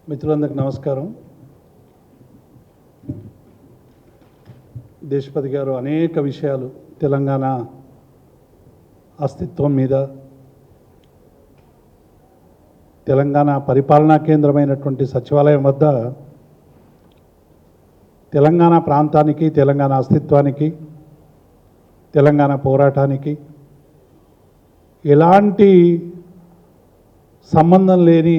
మిత్రులందరికీ నమస్కారం. దేశపతి గారు అనేక విషయాలు తెలంగాణ అస్తిత్వం మీద, తెలంగాణ పరిపాలనా కేంద్రమైనటువంటి సచివాలయం వద్ద తెలంగాణ ప్రాంతానికి, తెలంగాణ అస్తిత్వానికి, తెలంగాణ పోరాటానికి ఎలాంటి సంబంధం లేని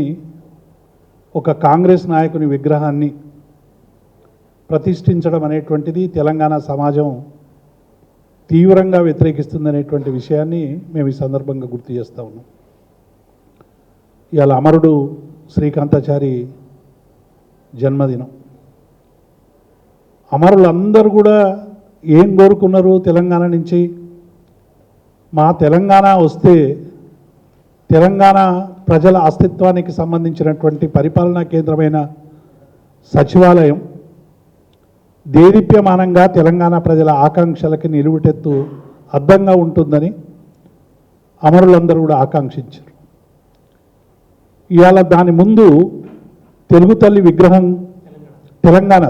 ఒక కాంగ్రెస్ నాయకుని విగ్రహాన్ని ప్రతిష్ఠించడం అనేటువంటిది తెలంగాణ సమాజం తీవ్రంగా వ్యతిరేకిస్తుందనేటువంటి విషయాన్ని మేము ఈ సందర్భంగా గుర్తు చేస్తూ ఉన్నాం. ఇవాళ అమరుడు శ్రీకాంతాచారి జన్మదినం. అమరులందరూ కూడా ఏం కోరుకున్నారు? తెలంగాణ నుంచి మా తెలంగాణ వస్తే తెలంగాణ ప్రజల అస్తిత్వానికి సంబంధించినటువంటి పరిపాలనా కేంద్రమైన సచివాలయం దేదీప్యమానంగా తెలంగాణ ప్రజల ఆకాంక్షలకి నిలువుటెత్తు అద్దంగా ఉంటుందని అమరులందరూ కూడా ఆకాంక్షించారు. ఇవాళ దాని ముందు తెలుగు తల్లి విగ్రహం, తెలంగాణ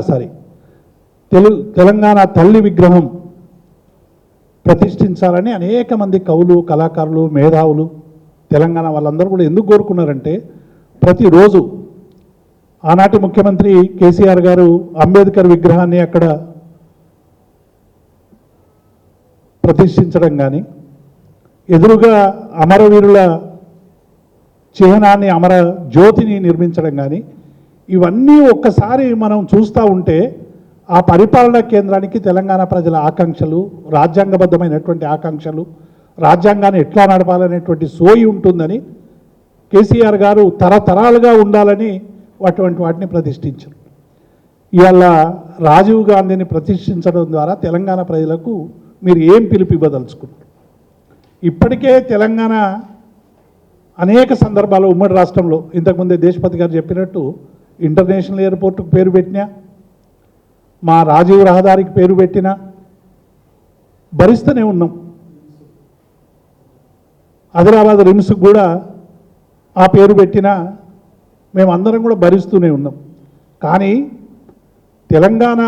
తల్లి విగ్రహం ప్రతిష్ఠించాలని అనేక మంది కవులు, కళాకారులు, మేధావులు, తెలంగాణ వాళ్ళందరూ కూడా ఎందుకు కోరుకున్నారంటే, ప్రతిరోజు ఆనాటి ముఖ్యమంత్రి కేసీఆర్ గారు అంబేద్కర్ విగ్రహాన్ని అక్కడ ప్రతిష్ఠించడం కానీ, ఎదురుగా అమరవీరుల చిహ్నాన్ని, అమర జ్యోతిని నిర్మించడం కానీ, ఇవన్నీ ఒక్కసారి మనం చూస్తూ ఉంటే ఆ పరిపాలనా కేంద్రానికి తెలంగాణ ప్రజల ఆకాంక్షలు, రాజ్యాంగబద్ధమైనటువంటి ఆకాంక్షలు, రాజ్యాంగాన్ని ఎట్లా నడపాలనేటువంటి సోయి ఉంటుందని కేసీఆర్ గారు తరతరాలుగా ఉండాలని అటువంటి వాటిని ప్రతిష్ఠించారు. ఇవాళ రాజీవ్ గాంధీని ప్రతిష్ఠించడం ద్వారా తెలంగాణ ప్రజలకు మీరు ఏం పిలుపు ఇవ్వదలుచుకున్నారు? ఇప్పటికే తెలంగాణ అనేక సందర్భాలు ఉమ్మడి రాష్ట్రంలో, ఇంతకుముందే దేశపతి గారు చెప్పినట్టు ఇంటర్నేషనల్ ఎయిర్పోర్టుకు పేరు పెట్టినా, మా రాజీవ్ రహదారికి పేరు పెట్టినా భరిస్తూనే ఉన్నాం. ఆదిలాబాద్ రిమ్స్కి కూడా ఆ పేరు పెట్టినా మేమందరం కూడా భరిస్తూనే ఉన్నాం. కానీ తెలంగాణ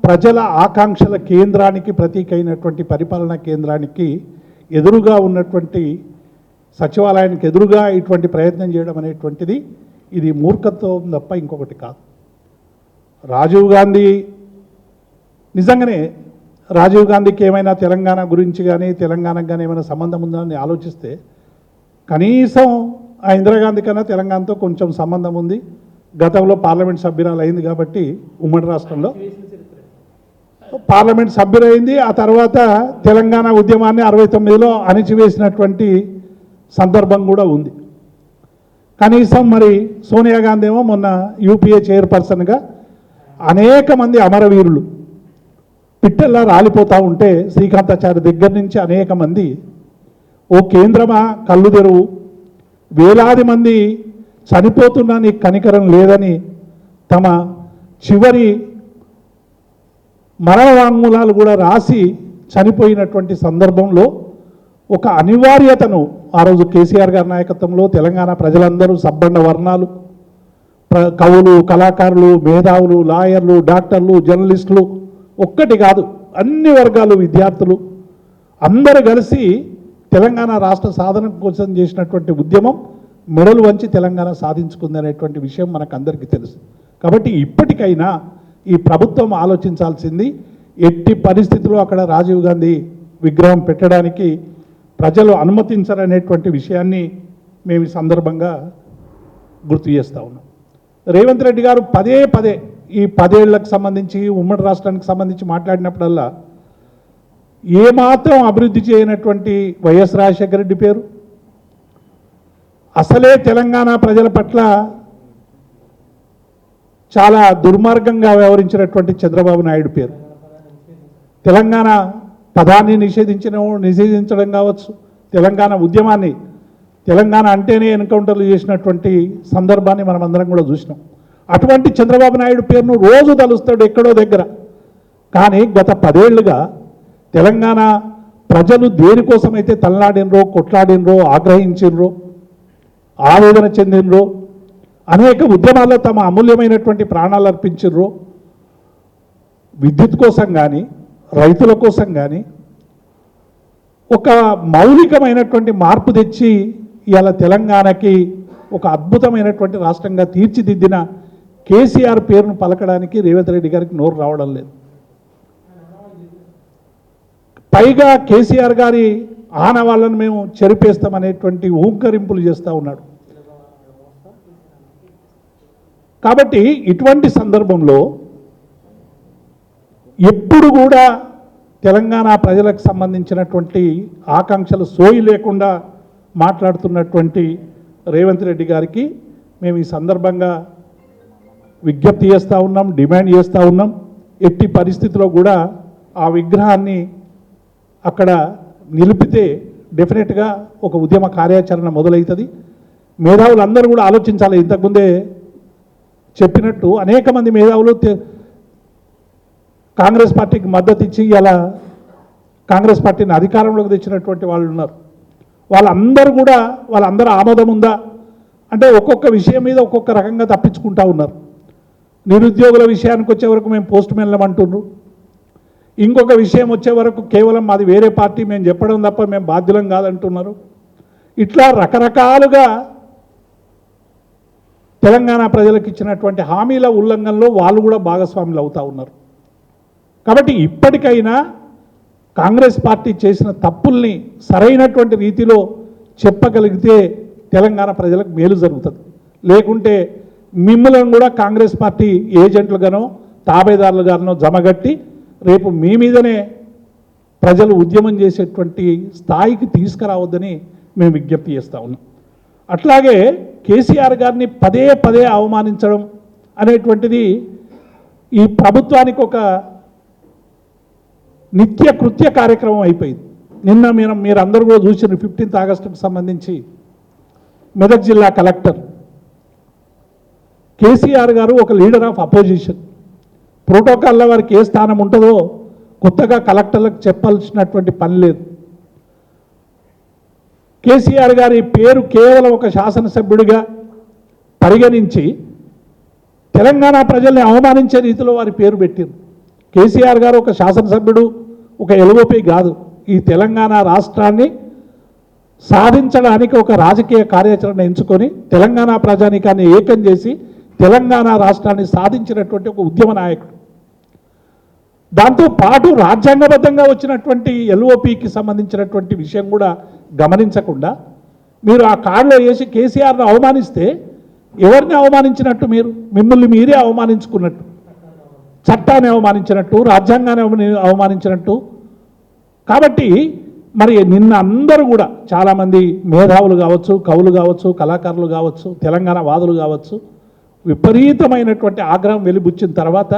ప్రజల ఆకాంక్షల కేంద్రానికి, ప్రతీక అయినటువంటి పరిపాలనా కేంద్రానికి ఎదురుగా ఉన్నటువంటి సచివాలయానికి ఎదురుగా ఇటువంటి ప్రయత్నం చేయడం అనేటువంటిది ఇది మూర్ఖత్వం తప్ప ఇంకొకటి కాదు. రాజీవ్ గాంధీ నిజంగానే రాజీవ్ గాంధీకి ఏమైనా తెలంగాణ గురించి కానీ, తెలంగాణకు కానీ ఏమైనా సంబంధం ఉందని ఆలోచిస్తే, కనీసం ఆ ఇందిరాగాంధీ కన్నా తెలంగాణతో కొంచెం సంబంధం ఉంది. గతంలో పార్లమెంట్ సభ్యురాలు అయింది కాబట్టి ఉమ్మడి రాష్ట్రంలో పార్లమెంట్ సభ్యురైంది. ఆ తర్వాత తెలంగాణ ఉద్యమాన్ని 69లో అణిచివేసినటువంటి సందర్భం కూడా ఉంది. కనీసం మరి సోనియా గాంధీ ఏమో మొన్న యూపీఏ చైర్పర్సన్గా అనేక మంది అమరవీరులు పిట్టల్లా రాలిపోతూ ఉంటే, శ్రీకాంతాచారి దగ్గర నుంచి అనేక మంది, ఓ కేంద్రమా కళ్ళు తెరువు, వేలాది మంది చనిపోతున్నా నీకు కనికరం లేదని తమ చివరి మరణ వాంగ్మూలాలు కూడా రాసి చనిపోయినటువంటి సందర్భంలో ఒక అనివార్యతను ఆ రోజు కేసీఆర్ గారి నాయకత్వంలో తెలంగాణ ప్రజలందరూ, సబ్బండ వర్ణాలు, కవులు, కళాకారులు, మేధావులు, లాయర్లు, డాక్టర్లు, జర్నలిస్టులు, ఒక్కటి కాదు అన్ని వర్గాలు, విద్యార్థులు అందరూ కలిసి తెలంగాణ రాష్ట్ర సాధన కోసం చేసినటువంటి ఉద్యమం మెడలు వంచి తెలంగాణ సాధించుకుందనేటువంటి విషయం మనకు అందరికీ తెలుసు. కాబట్టి ఇప్పటికైనా ఈ ప్రభుత్వం ఆలోచించాల్సింది, ఎట్టి పరిస్థితుల్లో అక్కడ రాజీవ్ గాంధీ విగ్రహం పెట్టడానికి ప్రజలు అనుమతించరనేటువంటి విషయాన్ని మేము ఈ సందర్భంగా గుర్తు చేస్తూ ఉన్నాం. రేవంత్ రెడ్డి గారు పదే పదే ఈ 10 ఏళ్లకు సంబంధించి, ఉమ్మడి రాష్ట్రానికి సంబంధించి మాట్లాడినప్పుడల్లా ఏమాత్రం అభివృద్ధి చేయనటువంటి వైఎస్ రాజశేఖర రెడ్డి పేరు, అసలే తెలంగాణ ప్రజల పట్ల చాలా దుర్మార్గంగా వ్యవహరించినటువంటి చంద్రబాబు నాయుడు పేరు, తెలంగాణ పదాన్ని నిషేధించడం కావచ్చు, తెలంగాణ ఉద్యమాన్ని, తెలంగాణ అంటేనే ఎన్కౌంటర్లు చేసినటువంటి సందర్భాన్ని మనం అందరం కూడా చూసినాం. అటువంటి చంద్రబాబు నాయుడు పేరును రోజు తలుస్తాడు ఎక్కడో దగ్గర. కానీ గత 10 ఏళ్లుగా తెలంగాణ ప్రజలు దేనికోసమైతే తలనాడినరో, కొట్లాడినరో, ఆగ్రహించినరో, ఆవేదన చెందినరో, అనేక ఉద్యమాల్లో తమ అమూల్యమైనటువంటి ప్రాణాలు అర్పించారు. విద్యుత్ కోసం కానీ, రైతుల కోసం కానీ ఒక మౌలికమైనటువంటి మార్పు తెచ్చి ఇవాళ తెలంగాణకి ఒక అద్భుతమైనటువంటి రాష్ట్రంగా తీర్చిదిద్దిన కేసీఆర్ పేరును పలకడానికి రేవంత్ రెడ్డి గారికి నోరు రావడం లేదు. పైగా కేసీఆర్ గారి ఆనవాళ్ళను మేము చెరిపేస్తామనేటువంటి ఊంకరింపులు చేస్తూ ఉన్నాడు. కాబట్టి ఇటువంటి సందర్భంలో ఎప్పుడు కూడా తెలంగాణ ప్రజలకు సంబంధించినటువంటి ఆకాంక్షలు సోయి లేకుండా మాట్లాడుతున్నటువంటి రేవంత్ రెడ్డి గారికి మేము ఈ సందర్భంగా విజ్ఞప్తి చేస్తూ ఉన్నాం, డిమాండ్ చేస్తూ ఉన్నాం. ఎట్టి పరిస్థితిలో కూడా ఆ విగ్రహాన్ని అక్కడ నిలిపితే డెఫినెట్గా ఒక ఉద్యమ కార్యాచరణ మొదలవుతుంది. మేధావులందరూ కూడా ఆలోచించాలి. ఇంతకుముందే చెప్పినట్టు అనేక మంది మేధావులు కాంగ్రెస్ పార్టీకి మద్దతు ఇచ్చి ఇలా కాంగ్రెస్ పార్టీని అధికారంలోకి తెచ్చినటువంటి వాళ్ళు ఉన్నారు. వాళ్ళందరూ ఆమోదం ఉందా అంటే ఒక్కొక్క విషయం మీద ఒక్కొక్క రకంగా తప్పించుకుంటూ ఉన్నారు. నిరుద్యోగుల విషయానికి వచ్చే వరకు మేము పోస్ట్ మ్యాన్లం అంటున్నారు. ఇంకొక విషయం వచ్చే వరకు కేవలం మాది వేరే పార్టీ, మేము చెప్పడం తప్ప మేము బాధ్యులం కాదంటున్నారు. ఇట్లా రకరకాలుగా తెలంగాణ ప్రజలకు ఇచ్చినటువంటి హామీల ఉల్లంఘనలో వాళ్ళు కూడా భాగస్వాములు అవుతూ ఉన్నారు. కాబట్టి ఇప్పటికైనా కాంగ్రెస్ పార్టీ చేసిన తప్పుల్ని సరైనటువంటి రీతిలో చెప్పగలిగితే తెలంగాణ ప్రజలకు మేలు జరుగుతుంది. లేకుంటే మిమ్మల్ని కూడా కాంగ్రెస్ పార్టీ ఏజెంట్లుగానో తాబేదారులుగానో జమగట్టి రేపు మీ మీదనే ప్రజలు ఉద్యమం చేసేటువంటి స్థాయికి తీసుకురావద్దని మేము విజ్ఞప్తి చేస్తూ ఉన్నాం. అట్లాగే కేసీఆర్ గారిని పదే పదే అవమానించడం అనేటువంటిది ఈ ప్రభుత్వానికి ఒక నిత్య కృత్య కార్యక్రమం అయిపోయింది. నిన్న మీరందరూ కూడా చూసిన 15th ఆగస్టుకు సంబంధించి మెదక్ జిల్లా కలెక్టర్ కేసీఆర్ గారు ఒక లీడర్ ఆఫ్ అపోజిషన్, ప్రోటోకాల్లో వారికి ఏ స్థానం ఉంటుందో కొత్తగా కలెక్టర్లకు చెప్పాల్సినటువంటి పని లేదు. కేసీఆర్ గారి పేరు కేవలం ఒక శాసనసభ్యుడిగా పరిగణించి తెలంగాణ ప్రజల్ని అవమానించే రీతిలో వారి పేరు పెట్టారు. కేసీఆర్ గారు ఒక శాసనసభ్యుడు, ఒక ఎల్ఓపి కాదు. ఈ తెలంగాణ రాష్ట్రాన్ని సాధించడానికి ఒక రాజకీయ కార్యాచరణ ఎంచుకొని తెలంగాణ ప్రజానీకాన్ని ఏకం చేసి తెలంగాణ రాష్ట్రాన్ని సాధించినటువంటి ఒక ఉద్యమ నాయకుడు. దాంతో పాటు రాజ్యాంగబద్ధంగా వచ్చినటువంటి ఎల్ఓపికి సంబంధించినటువంటి విషయం కూడా గమనించకుండా మీరు ఆ కార్డులో వేసి కేసీఆర్ను అవమానిస్తే ఎవరిని అవమానించినట్టు? మిమ్మల్ని మీరే అవమానించుకున్నట్టు, చట్టాన్ని అవమానించినట్టు, రాజ్యాంగాన్ని అవమానించినట్టు. కాబట్టి మరి నిన్న అందరూ కూడా చాలామంది మేధావులు కావచ్చు, కవులు కావచ్చు, కళాకారులు కావచ్చు, తెలంగాణ వాదులు కావచ్చు, విపరీతమైనటువంటి ఆగ్రహం వెలిబుచ్చిన తర్వాత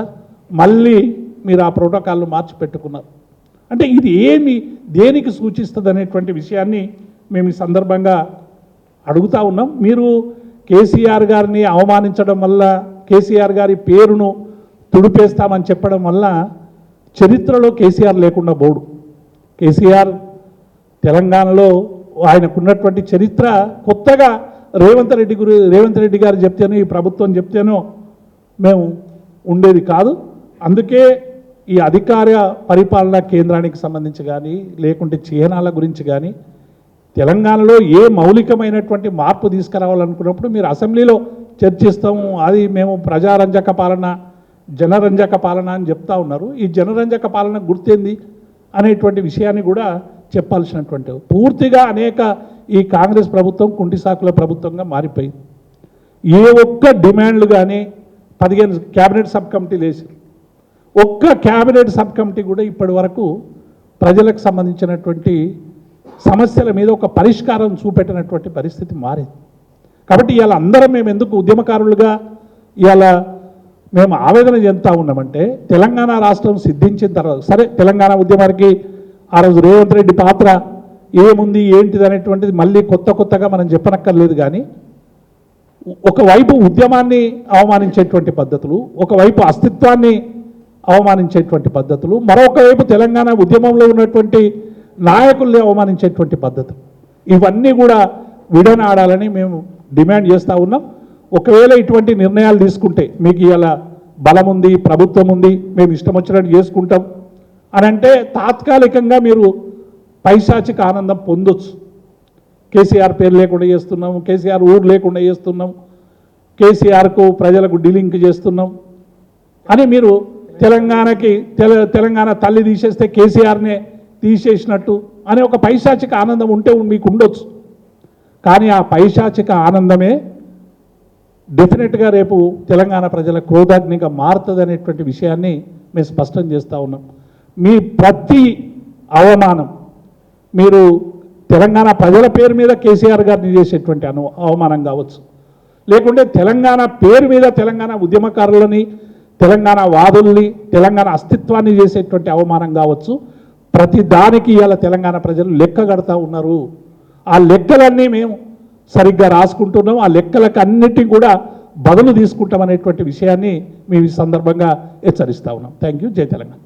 మళ్ళీ మీరు ఆ ప్రోటోకాల్ను మార్చి పెట్టుకున్నారు. అంటే ఇది దేనికి సూచిస్తుంది అనేటువంటి విషయాన్ని మేము ఈ సందర్భంగా అడుగుతూ ఉన్నాం. మీరు కేసీఆర్ గారిని అవమానించడం వల్ల, కేసీఆర్ గారి పేరును తుడిపేస్తామని చెప్పడం వల్ల చరిత్రలో కేసీఆర్ లేకుండా పోడు. కేసీఆర్ తెలంగాణలో ఆయనకున్నటువంటి చరిత్ర కొత్తగా రేవంత్ రెడ్డి గారు చెప్తేనో, ఈ ప్రభుత్వం చెప్తేనో మేము ఉండేది కాదు. అందుకే ఈ అధికార పరిపాలనా కేంద్రానికి సంబంధించి కానీ, లేకుంటే చిహ్నాల గురించి కానీ తెలంగాణలో ఏ మౌలికమైనటువంటి మార్పు తీసుకురావాలనుకున్నప్పుడు మీరు అసెంబ్లీలో చర్చిస్తాము. అది మేము ప్రజారంజక పాలన, జనరంజక పాలన అని చెప్తా ఉన్నారు. ఈ జనరంజక పాలన గుర్తేంది అనేటువంటి విషయాన్ని కూడా చెప్పాల్సినటువంటి పూర్తిగా ఈ కాంగ్రెస్ ప్రభుత్వం కుంటి సాకుల ప్రభుత్వంగా మారిపోయింది. ఏ ఒక్క డిమాండ్లు కానీ 15 క్యాబినెట్ సబ్ కమిటీలు వేసి ఒక్క క్యాబినెట్ సబ్ కమిటీ కూడా ఇప్పటి వరకు ప్రజలకు సంబంధించినటువంటి సమస్యల మీద ఒక పరిష్కారం చూపెట్టినటువంటి పరిస్థితి మారింది. కాబట్టి ఇవాళ అందరం మేము ఎందుకు ఉద్యమకారులుగా ఇవాళ మేము ఆవేదన చెందుతూ ఉన్నామంటే, తెలంగాణ రాష్ట్రం సిద్ధించిన తర్వాత సరే తెలంగాణ ఉద్యమానికి ఆ రోజు రేవంత్ రెడ్డి పాత్ర ఏముంది ఏంటిది అనేటువంటిది మళ్ళీ కొత్తగా మనం చెప్పనక్కర్లేదు. కానీ ఒకవైపు ఉద్యమాన్ని అవమానించేటువంటి పద్ధతులు, ఒకవైపు అస్తిత్వాన్ని అవమానించేటువంటి పద్ధతులు, మరొక వైపు తెలంగాణ ఉద్యమంలో ఉన్నటువంటి నాయకుల్ని అవమానించేటువంటి పద్ధతులు, ఇవన్నీ కూడా విడనాడాలని మేము డిమాండ్ చేస్తూ ఉన్నాం. ఒకవేళ ఇటువంటి నిర్ణయాలు తీసుకుంటే మీకు ఇలా బలం ఉంది, ప్రభుత్వం ఉంది, మేము ఇష్టం వచ్చినట్టు చేసుకుంటాం అని అంటే తాత్కాలికంగా మీరు పైశాచిక ఆనందం పొందొచ్చు. కేసీఆర్ పేరు లేకుండా చేస్తున్నాం, కేసీఆర్ ఊరు లేకుండా చేస్తున్నాం, కేసీఆర్కు ప్రజలకు డీలింక్ చేస్తున్నాం అని మీరు తెలంగాణ తల్లి తీసేస్తే కేసీఆర్నే తీసేసినట్టు అనే ఒక పైశాచిక ఆనందం ఉంటే మీకు ఉండొచ్చు. కానీ ఆ పైశాచిక ఆనందమే డెఫినెట్గా రేపు తెలంగాణ ప్రజల క్రోధాగ్నిగా మారుతుంది అనేటువంటి విషయాన్ని మేము స్పష్టం చేస్తూ ఉన్నాం. మీ ప్రతి అవమానం మీరు తెలంగాణ ప్రజల పేరు మీద కేసీఆర్ గారిని చేసేటువంటి అవమానం కావచ్చు, లేకుంటే తెలంగాణ పేరు మీద తెలంగాణ ఉద్యమకారులని, తెలంగాణ వాదుల్ని, తెలంగాణ అస్తిత్వాన్ని చేసేటువంటి అవమానం కావచ్చు. ప్రతి దానికి ఇవాళ తెలంగాణ ప్రజలు లెక్క కడతా ఉన్నారు. ఆ లెక్కలన్నీ మేము సరిగ్గా రాసుకుంటున్నాం. ఆ లెక్కలకు అన్నిటికీ కూడా బదులు తీసుకుంటాం అనేటువంటి విషయాన్ని మేము ఈ సందర్భంగా హెచ్చరిస్తా ఉన్నాం. Thank you. జై తెలంగాణ.